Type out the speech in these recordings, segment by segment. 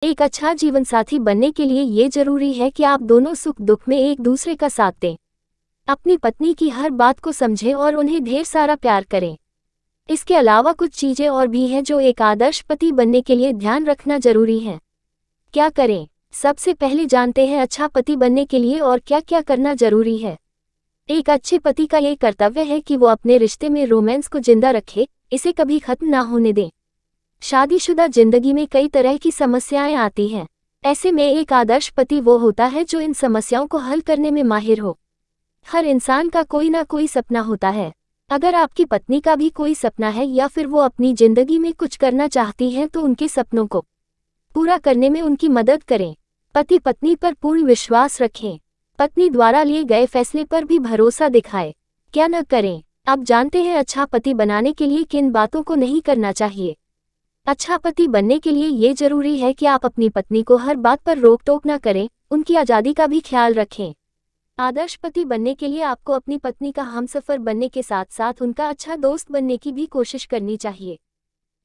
एक अच्छा जीवनसाथी बनने के लिए ये जरूरी है कि आप दोनों सुख दुख में एक दूसरे का साथ दें। अपनी पत्नी की हर बात को समझें और उन्हें ढेर सारा प्यार करें। इसके अलावा कुछ चीजें और भी हैं जो एक आदर्श पति बनने के लिए ध्यान रखना जरूरी है। क्या करें? सबसे पहले जानते हैं अच्छा पति बनने के लिए और क्या क्या करना जरूरी है। एक अच्छे पति का ये कर्तव्य है कि वो अपने रिश्ते में रोमांस को जिंदा रखे, इसे कभी खत्म ना होने दें। शादीशुदा जिंदगी में कई तरह की समस्याएं आती हैं। ऐसे में एक आदर्श पति वो होता है जो इन समस्याओं को हल करने में माहिर हो। हर इंसान का कोई ना कोई सपना होता है। अगर आपकी पत्नी का भी कोई सपना है या फिर वो अपनी जिंदगी में कुछ करना चाहती हैं तो उनके सपनों को पूरा करने में उनकी मदद करें। पति पत्नी पर पूर्ण विश्वास रखें। पत्नी द्वारा लिए गए फैसले पर भी भरोसा दिखाएं। क्या न करें? अब जानते हैं अच्छा पति बनाने के लिए किन बातों को नहीं करना चाहिए। अच्छा पति बनने के लिए ये जरूरी है कि आप अपनी पत्नी को हर बात पर रोक टोक न करें, उनकी आज़ादी का भी ख्याल रखें। आदर्श पति बनने के लिए आपको अपनी पत्नी का हमसफर बनने के साथ साथ उनका अच्छा दोस्त बनने की भी कोशिश करनी चाहिए।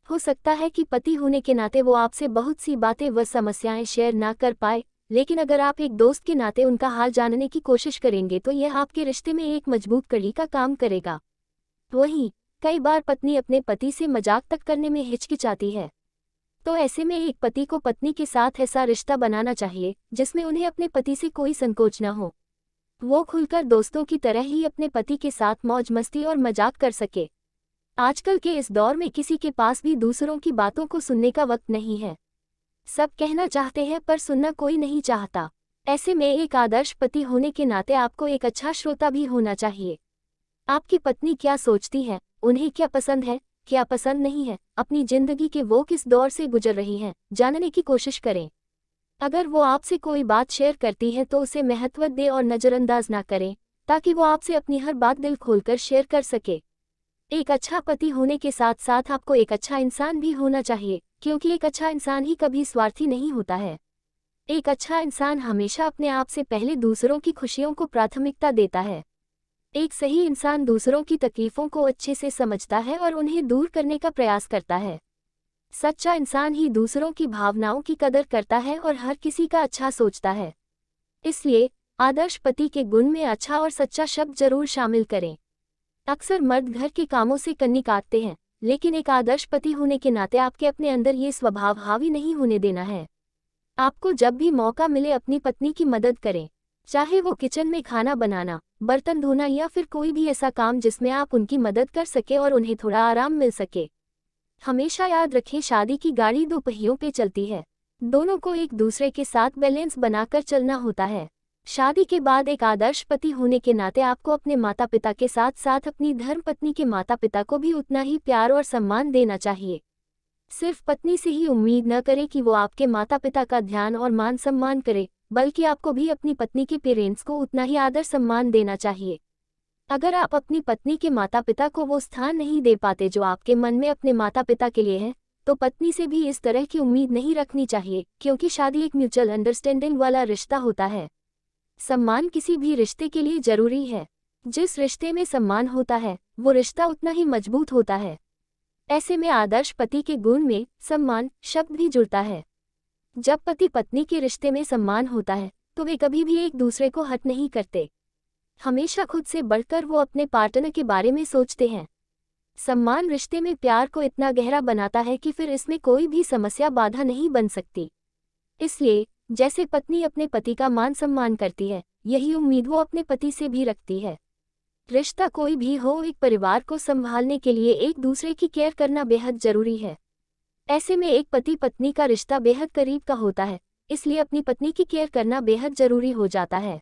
हो सकता है कि पति होने के नाते वो आपसे बहुत सी बातें व समस्याएं शेयर ना कर पाए, लेकिन अगर आप एक दोस्त के नाते उनका हाल जानने की कोशिश करेंगे तो यह आपके रिश्ते में एक मजबूत कड़ी का काम करेगा। वहीं कई बार पत्नी अपने पति से मजाक तक करने में हिचकिचाती है, तो ऐसे में एक पति को पत्नी के साथ ऐसा रिश्ता बनाना चाहिए जिसमें उन्हें अपने पति से कोई संकोच न हो। वो खुलकर दोस्तों की तरह ही अपने पति के साथ मौज मस्ती और मजाक कर सके। आजकल के इस दौर में किसी के पास भी दूसरों की बातों को सुनने का वक्त नहीं है। सब कहना चाहते हैं पर सुनना कोई नहीं चाहता। ऐसे में एक आदर्श पति होने के नाते आपको एक अच्छा श्रोता भी होना चाहिए। आपकी पत्नी क्या सोचती है, उन्हें क्या पसंद है, क्या पसंद नहीं है, अपनी जिंदगी के वो किस दौर से गुजर रही हैं, जानने की कोशिश करें। अगर वो आपसे कोई बात शेयर करती है तो उसे महत्व दें और नज़रअंदाज ना करें, ताकि वो आपसे अपनी हर बात दिल खोलकर शेयर कर सके। एक अच्छा पति होने के साथ साथ आपको एक अच्छा इंसान भी होना चाहिए, क्योंकि एक अच्छा इंसान ही कभी स्वार्थी नहीं होता है। एक अच्छा इंसान हमेशा अपने आप से पहले दूसरों की खुशियों को प्राथमिकता देता है। एक सही इंसान दूसरों की तकलीफों को अच्छे से समझता है और उन्हें दूर करने का प्रयास करता है। सच्चा इंसान ही दूसरों की भावनाओं की कदर करता है और हर किसी का अच्छा सोचता है। इसलिए आदर्श पति के गुण में अच्छा और सच्चा शब्द जरूर शामिल करें। अक्सर मर्द घर के कामों से कन्नी काटते हैं, लेकिन एक आदर्श पति होने के नाते आपके अपने अंदर ये स्वभाव हावी नहीं होने देना है। आपको जब भी मौका मिले अपनी पत्नी की मदद करें, चाहे वो किचन में खाना बनाना, बर्तन धोना या फिर कोई भी ऐसा काम जिसमें आप उनकी मदद कर सके और उन्हें थोड़ा आराम मिल सके। हमेशा याद रखें, शादी की गाड़ी दो पहियों पे चलती है। दोनों को एक दूसरे के साथ बैलेंस बनाकर चलना होता है। शादी के बाद एक आदर्श पति होने के नाते आपको अपने माता पिता के साथ साथ अपनी धर्मपत्नी के माता पिता को भी उतना ही प्यार और सम्मान देना चाहिए। सिर्फ पत्नी से ही उम्मीद न करें कि वो आपके माता पिता का ध्यान और मान सम्मान करे, बल्कि आपको भी अपनी पत्नी के पेरेंट्स को उतना ही आदर सम्मान देना चाहिए। अगर आप अपनी पत्नी के माता पिता को वो स्थान नहीं दे पाते जो आपके मन में अपने माता पिता के लिए है, तो पत्नी से भी इस तरह की उम्मीद नहीं रखनी चाहिए, क्योंकि शादी एक म्यूचुअल अंडरस्टैंडिंग वाला रिश्ता होता है। सम्मान किसी भी रिश्ते के लिए जरूरी है। जिस रिश्ते में सम्मान होता है वो रिश्ता उतना ही मजबूत होता है। ऐसे में आदर्श पति के गुण में सम्मान शब्द भी जुड़ता है। जब पति पत्नी के रिश्ते में सम्मान होता है तो वे कभी भी एक दूसरे को हर्ट नहीं करते। हमेशा खुद से बढ़कर वो अपने पार्टनर के बारे में सोचते हैं। सम्मान रिश्ते में प्यार को इतना गहरा बनाता है कि फिर इसमें कोई भी समस्या बाधा नहीं बन सकती। इसलिए जैसे पत्नी अपने पति का मान सम्मान करती है, यही उम्मीद वो अपने पति से भी रखती है। रिश्ता कोई भी हो, एक परिवार को संभालने के लिए एक दूसरे की केयर करना बेहद जरूरी है। ऐसे में एक पति पत्नी का रिश्ता बेहद करीब का होता है, इसलिए अपनी पत्नी की केयर करना बेहद जरूरी हो जाता है।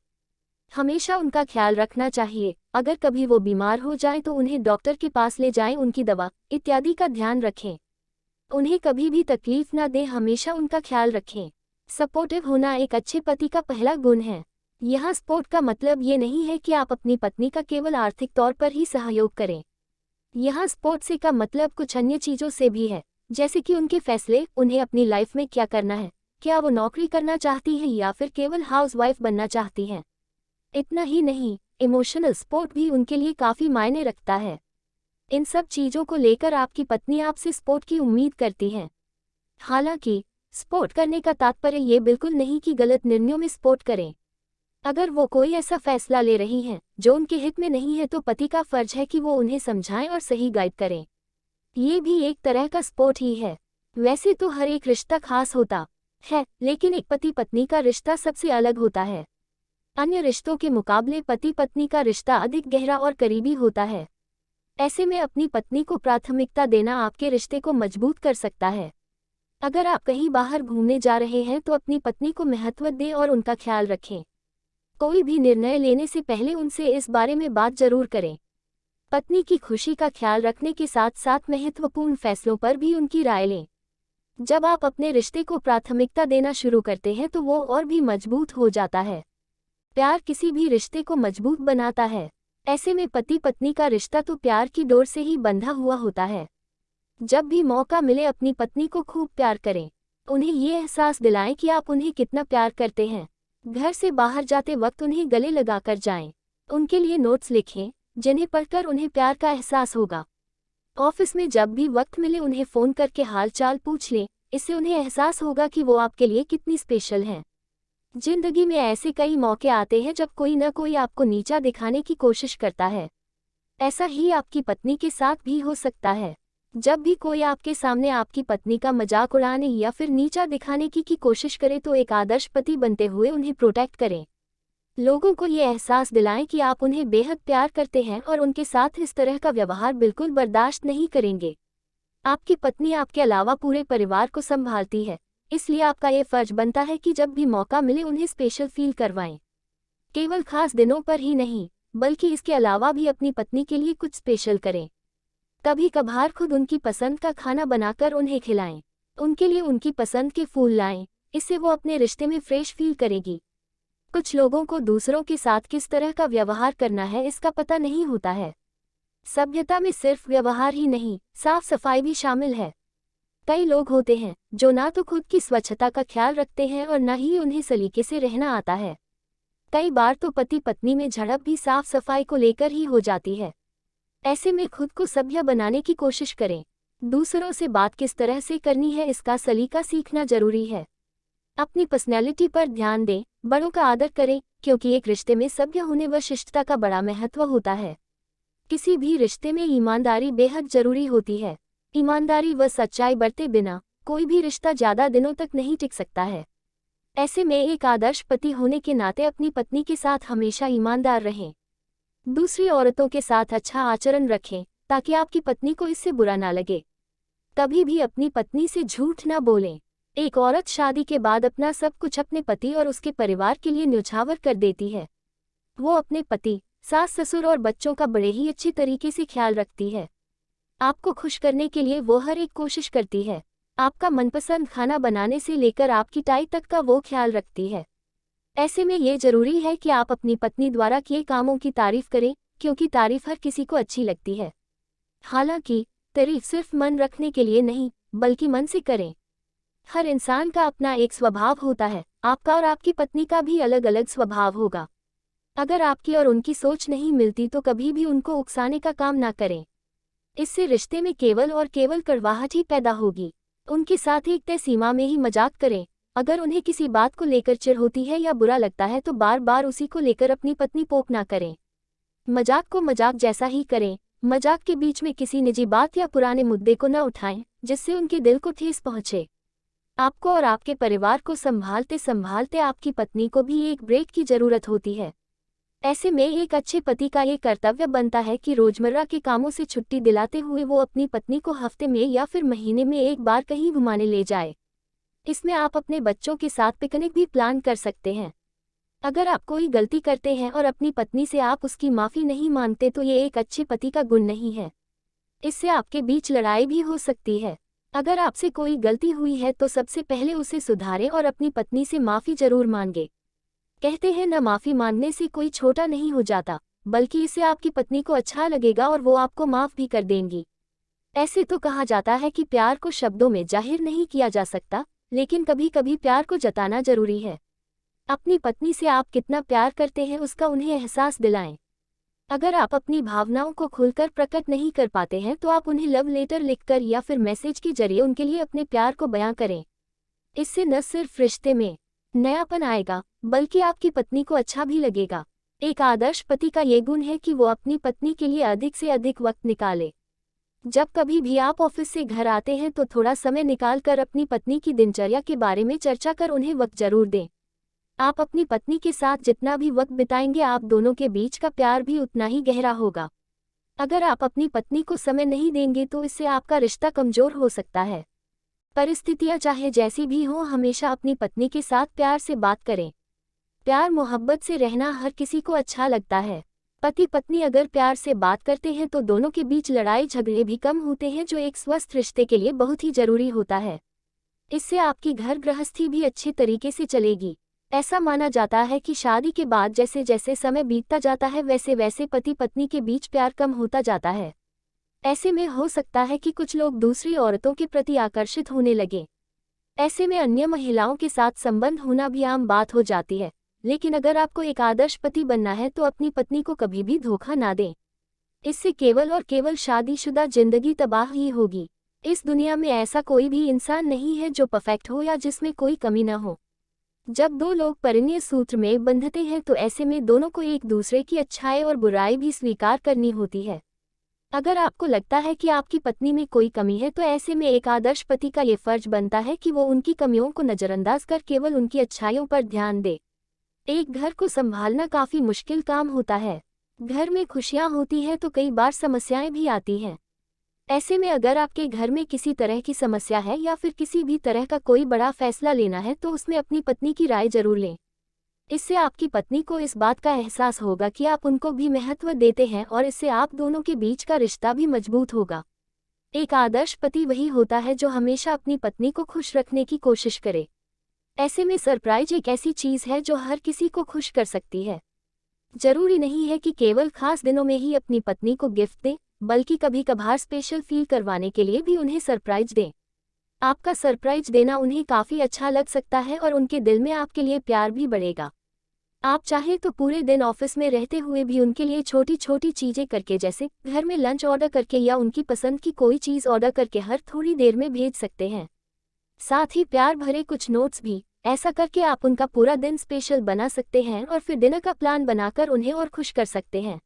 हमेशा उनका ख्याल रखना चाहिए। अगर कभी वो बीमार हो जाए तो उन्हें डॉक्टर के पास ले जाएं, उनकी दवा इत्यादि का ध्यान रखें। उन्हें कभी भी तकलीफ ना दें, हमेशा उनका ख्याल रखें। सपोर्टिव होना एक अच्छे पति का पहला गुण है। यहाँ सपोर्ट का मतलब ये नहीं है कि आप अपनी पत्नी का केवल आर्थिक तौर पर ही सहयोग करें। यहाँ सपोर्ट से का मतलब कुछ अन्य चीज़ों से भी है, जैसे कि उनके फैसले, उन्हें अपनी लाइफ में क्या करना है, क्या वो नौकरी करना चाहती हैं या फिर केवल हाउसवाइफ बनना चाहती हैं। इतना ही नहीं, इमोशनल सपोर्ट भी उनके लिए काफ़ी मायने रखता है। इन सब चीज़ों को लेकर आपकी पत्नी आपसे सपोर्ट की उम्मीद करती हैं। हालांकि स्पोर्ट करने का तात्पर्य ये बिल्कुल नहीं कि गलत निर्णयों में सपोर्ट करें। अगर वो कोई ऐसा फैसला ले रही हैं जो उनके हित में नहीं है तो पति का फर्ज है कि वो उन्हें समझाएं और सही गाइड करें। ये भी एक तरह का सपोर्ट ही है। वैसे तो हर एक रिश्ता खास होता है, लेकिन एक पति पत्नी का रिश्ता सबसे अलग होता है। अन्य रिश्तों के मुकाबले पति पत्नी का रिश्ता अधिक गहरा और करीबी होता है। ऐसे में अपनी पत्नी को प्राथमिकता देना आपके रिश्ते को मजबूत कर सकता है। अगर आप कहीं बाहर घूमने जा रहे हैं तो अपनी पत्नी को महत्व दें और उनका ख्याल रखें। कोई भी निर्णय लेने से पहले उनसे इस बारे में बात जरूर करें। पत्नी की खुशी का ख्याल रखने के साथ साथ महत्वपूर्ण फैसलों पर भी उनकी राय लें। जब आप अपने रिश्ते को प्राथमिकता देना शुरू करते हैं तो वो और भी मजबूत हो जाता है। प्यार किसी भी रिश्ते को मजबूत बनाता है। ऐसे में पति पत्नी का रिश्ता तो प्यार की डोर से ही बंधा हुआ होता है। जब भी मौका मिले अपनी पत्नी को खूब प्यार करें। उन्हें ये एहसास दिलाएं कि आप उन्हें कितना प्यार करते हैं। घर से बाहर जाते वक्त उन्हें गले लगाकर जाएं। उनके लिए नोट्स लिखें जिन्हें पढ़कर उन्हें प्यार का एहसास होगा। ऑफिस में जब भी वक्त मिले उन्हें फ़ोन करके हालचाल पूछ लें। इससे उन्हें एहसास होगा कि वो आपके लिए कितनी स्पेशल हैं। जिंदगी में ऐसे कई मौके आते हैं जब कोई न कोई आपको नीचा दिखाने की कोशिश करता है। ऐसा ही आपकी पत्नी के साथ भी हो सकता है। जब भी कोई आपके सामने आपकी पत्नी का मजाक उड़ाने या फिर नीचा दिखाने की कोशिश करे तो एक आदर्श पति बनते हुए उन्हें प्रोटेक्ट करें। लोगों को ये एहसास दिलाएं कि आप उन्हें बेहद प्यार करते हैं और उनके साथ इस तरह का व्यवहार बिल्कुल बर्दाश्त नहीं करेंगे। आपकी पत्नी आपके अलावा पूरे परिवार को संभालती है, इसलिए आपका ये फर्ज बनता है कि जब भी मौका मिले उन्हें स्पेशल फील करवाएं। केवल खास दिनों पर ही नहीं, बल्कि इसके अलावा भी अपनी पत्नी के लिए कुछ स्पेशल करें। कभी कभार खुद उनकी पसंद का खाना बनाकर उन्हें खिलाएं। उनके लिए उनकी पसंद के फूल लाएं, इससे वो अपने रिश्ते में फ्रेश फील करेगी। कुछ लोगों को दूसरों के साथ किस तरह का व्यवहार करना है इसका पता नहीं होता है। सभ्यता में सिर्फ व्यवहार ही नहीं, साफ सफाई भी शामिल है। कई लोग होते हैं जो ना तो खुद की स्वच्छता का ख्याल रखते हैं और न ही उन्हें सलीके से रहना आता है। कई बार तो पति पत्नी में झड़प भी साफ सफाई को लेकर ही हो जाती है। ऐसे में खुद को सभ्य बनाने की कोशिश करें। दूसरों से बात किस तरह से करनी है इसका सलीका सीखना जरूरी है। अपनी पर्सनैलिटी पर ध्यान दें, बड़ों का आदर करें, क्योंकि एक रिश्ते में सभ्य होने व शिष्टता का बड़ा महत्व होता है। किसी भी रिश्ते में ईमानदारी बेहद जरूरी होती है। ईमानदारी व सच्चाई बरते बिना कोई भी रिश्ता ज्यादा दिनों तक नहीं टिक सकता है। ऐसे में एक आदर्श पति होने के नाते अपनी पत्नी के साथ हमेशा ईमानदार रहें। दूसरी औरतों के साथ अच्छा आचरण रखें ताकि आपकी पत्नी को इससे बुरा ना लगे। कभी भी अपनी पत्नी से झूठ ना बोलें। एक औरत शादी के बाद अपना सब कुछ अपने पति और उसके परिवार के लिए न्यौछावर कर देती है। वो अपने पति, सास ससुर और बच्चों का बड़े ही अच्छी तरीके से ख्याल रखती है। आपको खुश करने के लिए वो हर एक कोशिश करती है। आपका मनपसंद खाना बनाने से लेकर आपकी टाई तक का वो ख्याल रखती है। ऐसे में ये जरूरी है कि आप अपनी पत्नी द्वारा किए कामों की तारीफ करें, क्योंकि तारीफ हर किसी को अच्छी लगती है। हालांकि तारीफ सिर्फ मन रखने के लिए नहीं, बल्कि मन से करें। हर इंसान का अपना एक स्वभाव होता है। आपका और आपकी पत्नी का भी अलग अलग स्वभाव होगा। अगर आपकी और उनकी सोच नहीं मिलती तो कभी भी उनको उकसाने का काम ना करें। इससे रिश्ते में केवल और केवल कड़वाहट ही पैदा होगी। उनके साथ एक तय सीमा में ही मजाक करें। अगर उन्हें किसी बात को लेकर चिढ़ होती है या बुरा लगता है तो बार बार उसी को लेकर अपनी पत्नी पोक ना करें। मजाक को मजाक जैसा ही करें। मजाक के बीच में किसी निजी बात या पुराने मुद्दे को न उठाएं जिससे उनके दिल को ठेस पहुंचे। आपको और आपके परिवार को संभालते संभालते आपकी पत्नी को भी एक ब्रेक की जरूरत होती है। ऐसे में एक अच्छे पति का ये कर्तव्य बनता है कि रोजमर्रा के कामों से छुट्टी दिलाते हुए वो अपनी पत्नी को हफ्ते में या फिर महीने में एक बार कहीं घुमाने ले जाए। इसमें आप अपने बच्चों के साथ पिकनिक भी प्लान कर सकते हैं। अगर आप कोई गलती करते हैं और अपनी पत्नी से आप उसकी माफ़ी नहीं मांगते तो ये एक अच्छे पति का गुण नहीं है। इससे आपके बीच लड़ाई भी हो सकती है। अगर आपसे कोई गलती हुई है तो सबसे पहले उसे सुधारें और अपनी पत्नी से माफ़ी जरूर मांगे। कहते हैं न, माफ़ी मांगने से कोई छोटा नहीं हो जाता, बल्कि इससे आपकी पत्नी को अच्छा लगेगा और वो आपको माफ़ भी कर देंगी। ऐसे तो कहा जाता है कि प्यार को शब्दों में जाहिर नहीं किया जा सकता, लेकिन कभी कभी प्यार को जताना जरूरी है। अपनी पत्नी से आप कितना प्यार करते हैं उसका उन्हें एहसास दिलाएं। अगर आप अपनी भावनाओं को खुलकर प्रकट नहीं कर पाते हैं तो आप उन्हें लव लेटर लिखकर या फिर मैसेज के जरिए उनके लिए अपने प्यार को बयां करें। इससे न सिर्फ रिश्ते में नयापन आएगा, बल्कि आपकी पत्नी को अच्छा भी लगेगा। एक आदर्श पति का ये गुण है कि वो अपनी पत्नी के लिए अधिक से अधिक वक्त निकाले। जब कभी भी आप ऑफिस से घर आते हैं तो थोड़ा समय निकाल कर अपनी पत्नी की दिनचर्या के बारे में चर्चा कर उन्हें वक्त जरूर दें। आप अपनी पत्नी के साथ जितना भी वक्त बिताएंगे, आप दोनों के बीच का प्यार भी उतना ही गहरा होगा। अगर आप अपनी पत्नी को समय नहीं देंगे तो इससे आपका रिश्ता कमजोर हो सकता है। परिस्थितियां चाहे जैसी भी हों, हमेशा अपनी पत्नी के साथ प्यार से बात करें। प्यार मोहब्बत से रहना हर किसी को अच्छा लगता है। पति पत्नी अगर प्यार से बात करते हैं तो दोनों के बीच लड़ाई झगड़े भी कम होते हैं, जो एक स्वस्थ रिश्ते के लिए बहुत ही जरूरी होता है। इससे आपकी घर गृहस्थी भी अच्छे तरीके से चलेगी। ऐसा माना जाता है कि शादी के बाद जैसे जैसे समय बीतता जाता है, वैसे वैसे पति पत्नी के बीच प्यार कम होता जाता है। ऐसे में हो सकता है कि कुछ लोग दूसरी औरतों के प्रति आकर्षित होने लगे। ऐसे में अन्य महिलाओं के साथ संबंध होना भी आम बात हो जाती है। लेकिन अगर आपको एक आदर्श पति बनना है तो अपनी पत्नी को कभी भी धोखा ना दें। इससे केवल और केवल शादीशुदा जिंदगी तबाह ही होगी। इस दुनिया में ऐसा कोई भी इंसान नहीं है जो परफेक्ट हो या जिसमें कोई कमी न हो। जब दो लोग परिणय सूत्र में बंधते हैं तो ऐसे में दोनों को एक दूसरे की अच्छाई और बुराई भी स्वीकार करनी होती है। अगर आपको लगता है कि आपकी पत्नी में कोई कमी है तो ऐसे में एक आदर्श पति का ये फर्ज बनता है कि वो उनकी कमियों को नजरअंदाज कर केवल उनकी अच्छाइयों पर ध्यान दे। एक घर को संभालना काफी मुश्किल काम होता है। घर में खुशियां होती हैं तो कई बार समस्याएं भी आती हैं। ऐसे में अगर आपके घर में किसी तरह की समस्या है या फिर किसी भी तरह का कोई बड़ा फैसला लेना है तो उसमें अपनी पत्नी की राय जरूर लें। इससे आपकी पत्नी को इस बात का एहसास होगा कि आप उनको भी महत्व देते हैं और इससे आप दोनों के बीच का रिश्ता भी मजबूत होगा। एक आदर्श पति वही होता है जो हमेशा अपनी पत्नी को खुश रखने की कोशिश करे। ऐसे में सरप्राइज एक ऐसी चीज है जो हर किसी को खुश कर सकती है। जरूरी नहीं है कि केवल खास दिनों में ही अपनी पत्नी को गिफ्ट दें, बल्कि कभी कभार स्पेशल फील करवाने के लिए भी उन्हें सरप्राइज दें। आपका सरप्राइज देना उन्हें काफी अच्छा लग सकता है और उनके दिल में आपके लिए प्यार भी बढ़ेगा। आप चाहें तो पूरे दिन ऑफिस में रहते हुए भी उनके लिए छोटी छोटी चीजें करके, जैसे घर में लंच ऑर्डर करके या उनकी पसंद की कोई चीज ऑर्डर करके हर थोड़ी देर में भेज सकते हैं। साथ ही प्यार भरे कुछ नोट्स भी। ऐसा करके आप उनका पूरा दिन स्पेशल बना सकते हैं और फिर डिनर का प्लान बनाकर उन्हें और खुश कर सकते हैं।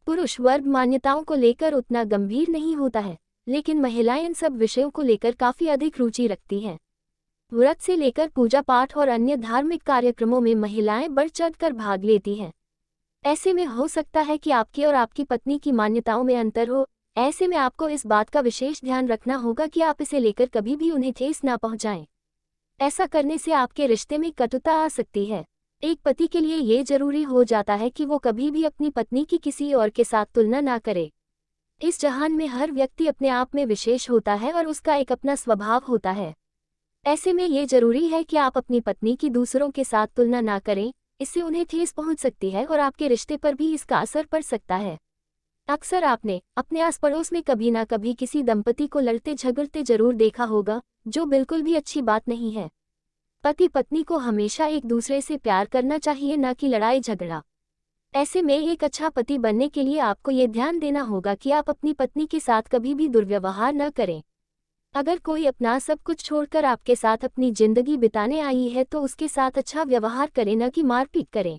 पुरुष वर्ग मान्यताओं को लेकर उतना गंभीर नहीं होता है, लेकिन महिलाएं इन सब विषयों को लेकर काफी अधिक रुचि रखती हैं। व्रत से लेकर पूजा पाठ और अन्य धार्मिक कार्यक्रमों में महिलाएं बढ़ चढ़कर भाग लेती हैं। ऐसे में हो सकता है कि आपकी और आपकी पत्नी की मान्यताओं में अंतर हो। ऐसे में आपको इस बात का विशेष ध्यान रखना होगा कि आप इसे लेकर कभी भी उन्हें ठेस ना पहुंचाएं। ऐसा करने से आपके रिश्ते में कटुता आ सकती है। एक पति के लिए ये जरूरी हो जाता है कि वो कभी भी अपनी पत्नी की किसी और के साथ तुलना ना करे। इस जहान में हर व्यक्ति अपने आप में विशेष होता है और उसका एक अपना स्वभाव होता है। ऐसे में ये जरूरी है कि आप अपनी पत्नी की दूसरों के साथ तुलना ना करें। इससे उन्हें ठेस पहुंच सकती है और आपके रिश्ते पर भी इसका असर पड़ सकता है। अक्सर आपने अपने आस पड़ोस में कभी ना कभी किसी दंपति को लड़ते झगड़ते जरूर देखा होगा, जो बिल्कुल भी अच्छी बात नहीं है। पति पत्नी को हमेशा एक दूसरे से प्यार करना चाहिए, न कि लड़ाई झगड़ा। ऐसे में एक अच्छा पति बनने के लिए आपको ये ध्यान देना होगा कि आप अपनी पत्नी के साथ कभी भी दुर्व्यवहार न करें। अगर कोई अपना सब कुछ छोड़कर आपके साथ अपनी जिंदगी बिताने आई है तो उसके साथ अच्छा व्यवहार करें, न कि मारपीट करें।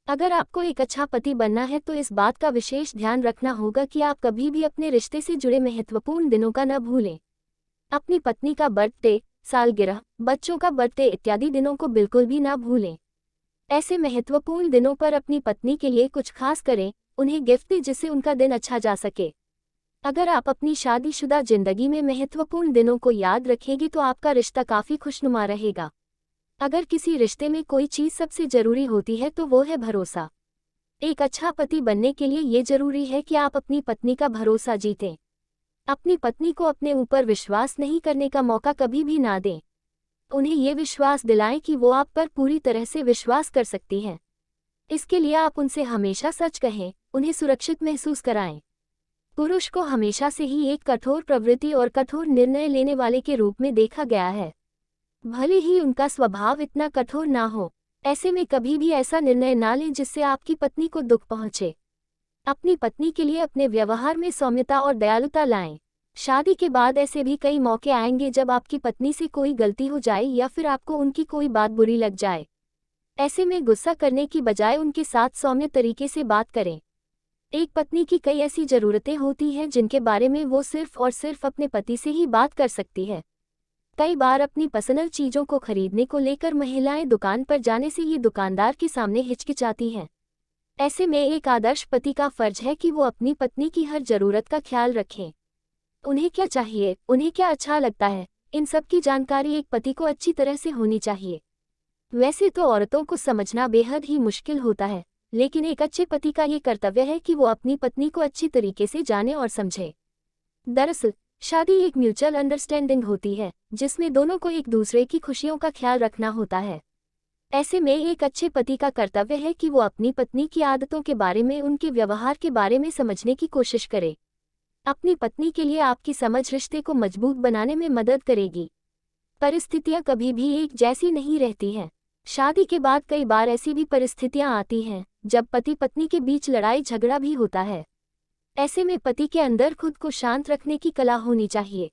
अगर आपको एक अच्छा पति बनना है तो इस बात का विशेष ध्यान रखना होगा कि आप कभी भी अपने रिश्ते से जुड़े महत्वपूर्ण दिनों का न भूलें। अपनी पत्नी का बर्थडे, सालगिरह, बच्चों का बर्थडे इत्यादि दिनों को बिल्कुल भी ना भूलें। ऐसे महत्वपूर्ण दिनों पर अपनी पत्नी के लिए कुछ खास करें, उन्हें गिफ्ट दें जिससे उनका दिन अच्छा जा सके। अगर आप अपनी शादीशुदा जिंदगी में महत्वपूर्ण दिनों को याद रखेंगे तो आपका रिश्ता काफी खुशनुमा रहेगा। अगर किसी रिश्ते में कोई चीज सबसे जरूरी होती है तो वो है भरोसा। एक अच्छा पति बनने के लिए ये जरूरी है कि आप अपनी पत्नी का भरोसा जीतें। अपनी पत्नी को अपने ऊपर विश्वास नहीं करने का मौका कभी भी ना दें। उन्हें ये विश्वास दिलाएं कि वो आप पर पूरी तरह से विश्वास कर सकती हैं। इसके लिए आप उनसे हमेशा सच कहें, उन्हें सुरक्षित महसूस कराएं। पुरुष को हमेशा से ही एक कठोर प्रवृत्ति और कठोर निर्णय लेने वाले के रूप में देखा गया है, भले ही उनका स्वभाव इतना कठोर ना हो। ऐसे में कभी भी ऐसा निर्णय ना लें जिससे आपकी पत्नी को दुख पहुंचे। अपनी पत्नी के लिए अपने व्यवहार में सौम्यता और दयालुता लाएं। शादी के बाद ऐसे भी कई मौके आएंगे जब आपकी पत्नी से कोई गलती हो जाए या फिर आपको उनकी कोई बात बुरी लग जाए। ऐसे में गुस्सा करने की बजाय उनके साथ सौम्य तरीके से बात करें। एक पत्नी की कई ऐसी ज़रूरतें होती हैं जिनके बारे में वो सिर्फ और सिर्फ अपने पति से ही बात कर सकती है। कई बार अपनी पसंद चीज़ों को खरीदने को लेकर महिलाएं दुकान पर जाने से ही दुकानदार के सामने हिचकिचाती हैं। ऐसे में एक आदर्श पति का फर्ज है कि वो अपनी पत्नी की हर ज़रूरत का ख्याल रखें। उन्हें क्या चाहिए, उन्हें क्या अच्छा लगता है, इन सब की जानकारी एक पति को अच्छी तरह से होनी चाहिए। वैसे तो औरतों को समझना बेहद ही मुश्किल होता है, लेकिन एक अच्छे पति का ये कर्तव्य है कि वो अपनी पत्नी को अच्छी तरीके से जाने और समझे। दरअसल शादी एक म्यूचुअल अंडरस्टैंडिंग होती है जिसमें दोनों को एक दूसरे की खुशियों का ख्याल रखना होता है। ऐसे में एक अच्छे पति का कर्तव्य है कि वो अपनी पत्नी की आदतों के बारे में, उनके व्यवहार के बारे में समझने की कोशिश करे। अपनी पत्नी के लिए आपकी समझ रिश्ते को मजबूत बनाने में मदद करेगी। परिस्थितियां कभी भी एक जैसी नहीं रहती हैं। शादी के बाद कई बार ऐसी भी परिस्थितियां आती हैं जब पति पत्नी के बीच लड़ाई झगड़ा भी होता है। ऐसे में पति के अंदर खुद को शांत रखने की कला होनी चाहिए।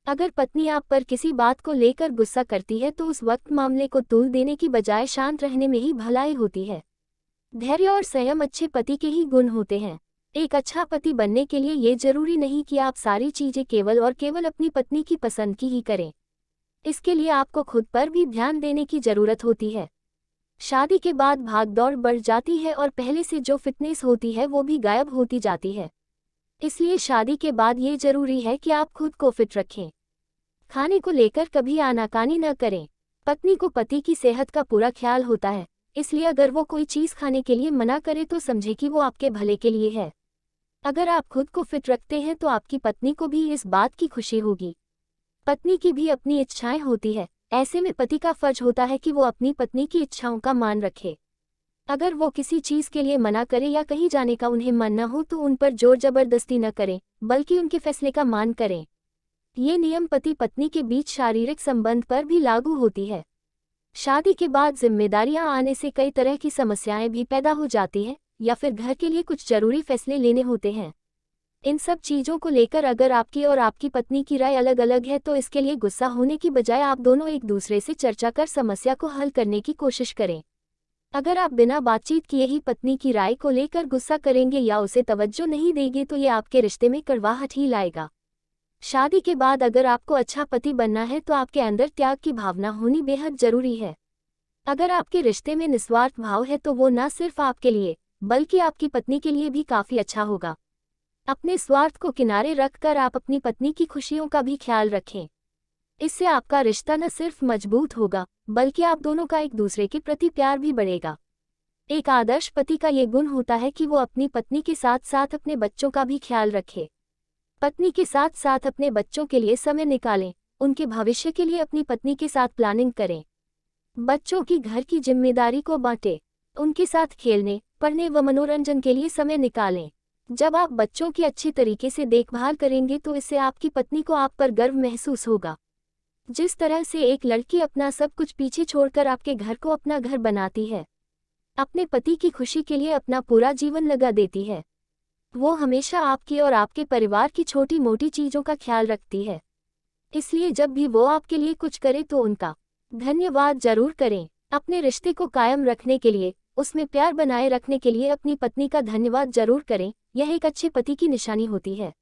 अगर पत्नी आप पर किसी बात को लेकर गुस्सा करती है तो उस वक्त मामले को तूल देने की बजाय शांत रहने में ही भलाई होती है। धैर्य और संयम अच्छे पति के ही गुण होते हैं। एक अच्छा पति बनने के लिए ये जरूरी नहीं कि आप सारी चीजें केवल और केवल अपनी पत्नी की पसंद की ही करें। इसके लिए आपको खुद पर भी ध्यान देने की जरूरत होती है। शादी के बाद भागदौड़ बढ़ जाती है और पहले से जो फिटनेस होती है वो भी गायब होती जाती है। इसलिए शादी के बाद ये जरूरी है कि आप खुद को फिट रखें। खाने को लेकर कभी आनाकानी न करें। पत्नी को पति की सेहत का पूरा ख्याल होता है, इसलिए अगर वो कोई चीज़ खाने के लिए मना करे तो समझे कि वो आपके भले के लिए है। अगर आप खुद को फिट रखते हैं तो आपकी पत्नी को भी इस बात की खुशी होगी। पत्नी की भी अपनी इच्छाएं होती है, ऐसे में पति का फर्ज होता है कि वो अपनी पत्नी की इच्छाओं का मान रखे। अगर वो किसी चीज़ के लिए मना करे या कहीं जाने का उन्हें मन न हो तो उन पर जोर जबरदस्ती न करें, बल्कि उनके फैसले का मान करें। ये नियम पति पत्नी के बीच शारीरिक संबंध पर भी लागू होती है। शादी के बाद जिम्मेदारियां आने से कई तरह की समस्याएं भी पैदा हो जाती हैं या फिर घर के लिए कुछ जरूरी फैसले लेने होते हैं। इन सब चीज़ों को लेकर अगर आपकी और आपकी पत्नी की राय अलग अलग है तो इसके लिए गुस्सा होने की बजाय आप दोनों एक दूसरे से चर्चा कर समस्या को हल करने की कोशिश करें। अगर आप बिना बातचीत किए ही पत्नी की राय को लेकर गुस्सा करेंगे या उसे तवज्जो नहीं देंगे तो ये आपके रिश्ते में कड़वाहट ही लाएगा। शादी के बाद अगर आपको अच्छा पति बनना है तो आपके अंदर त्याग की भावना होनी बेहद जरूरी है। अगर आपके रिश्ते में निस्वार्थ भाव है तो वो न सिर्फ आपके लिए बल्कि आपकी पत्नी के लिए भी काफ़ी अच्छा होगा। अपने स्वार्थ को किनारे रखकर आप अपनी पत्नी की खुशियों का भी ख्याल रखें। इससे आपका रिश्ता न सिर्फ मजबूत होगा बल्कि आप दोनों का एक दूसरे के प्रति प्यार भी बढ़ेगा। एक आदर्श पति का ये गुण होता है कि वो अपनी पत्नी के साथ साथ अपने बच्चों का भी ख्याल रखे। पत्नी के साथ साथ अपने बच्चों के लिए समय निकालें, उनके भविष्य के लिए अपनी पत्नी के साथ प्लानिंग करें। बच्चों की घर की जिम्मेदारी को बांटें, उनके साथ खेलने, पढ़ने व मनोरंजन के लिए समय निकालें। जब आप बच्चों की अच्छी तरीके से देखभाल करेंगे तो इससे आपकी पत्नी को आप पर गर्व महसूस होगा। जिस तरह से एक लड़की अपना सब कुछ पीछे छोड़कर आपके घर को अपना घर बनाती है, अपने पति की खुशी के लिए अपना पूरा जीवन लगा देती है, वो हमेशा आपकी और आपके परिवार की छोटी मोटी चीज़ों का ख्याल रखती है। इसलिए जब भी वो आपके लिए कुछ करे तो उनका धन्यवाद जरूर करें। अपने रिश्ते को कायम रखने के लिए, उसमें प्यार बनाए रखने के लिए अपनी पत्नी का धन्यवाद जरूर करें। यह एक अच्छे पति की निशानी होती है।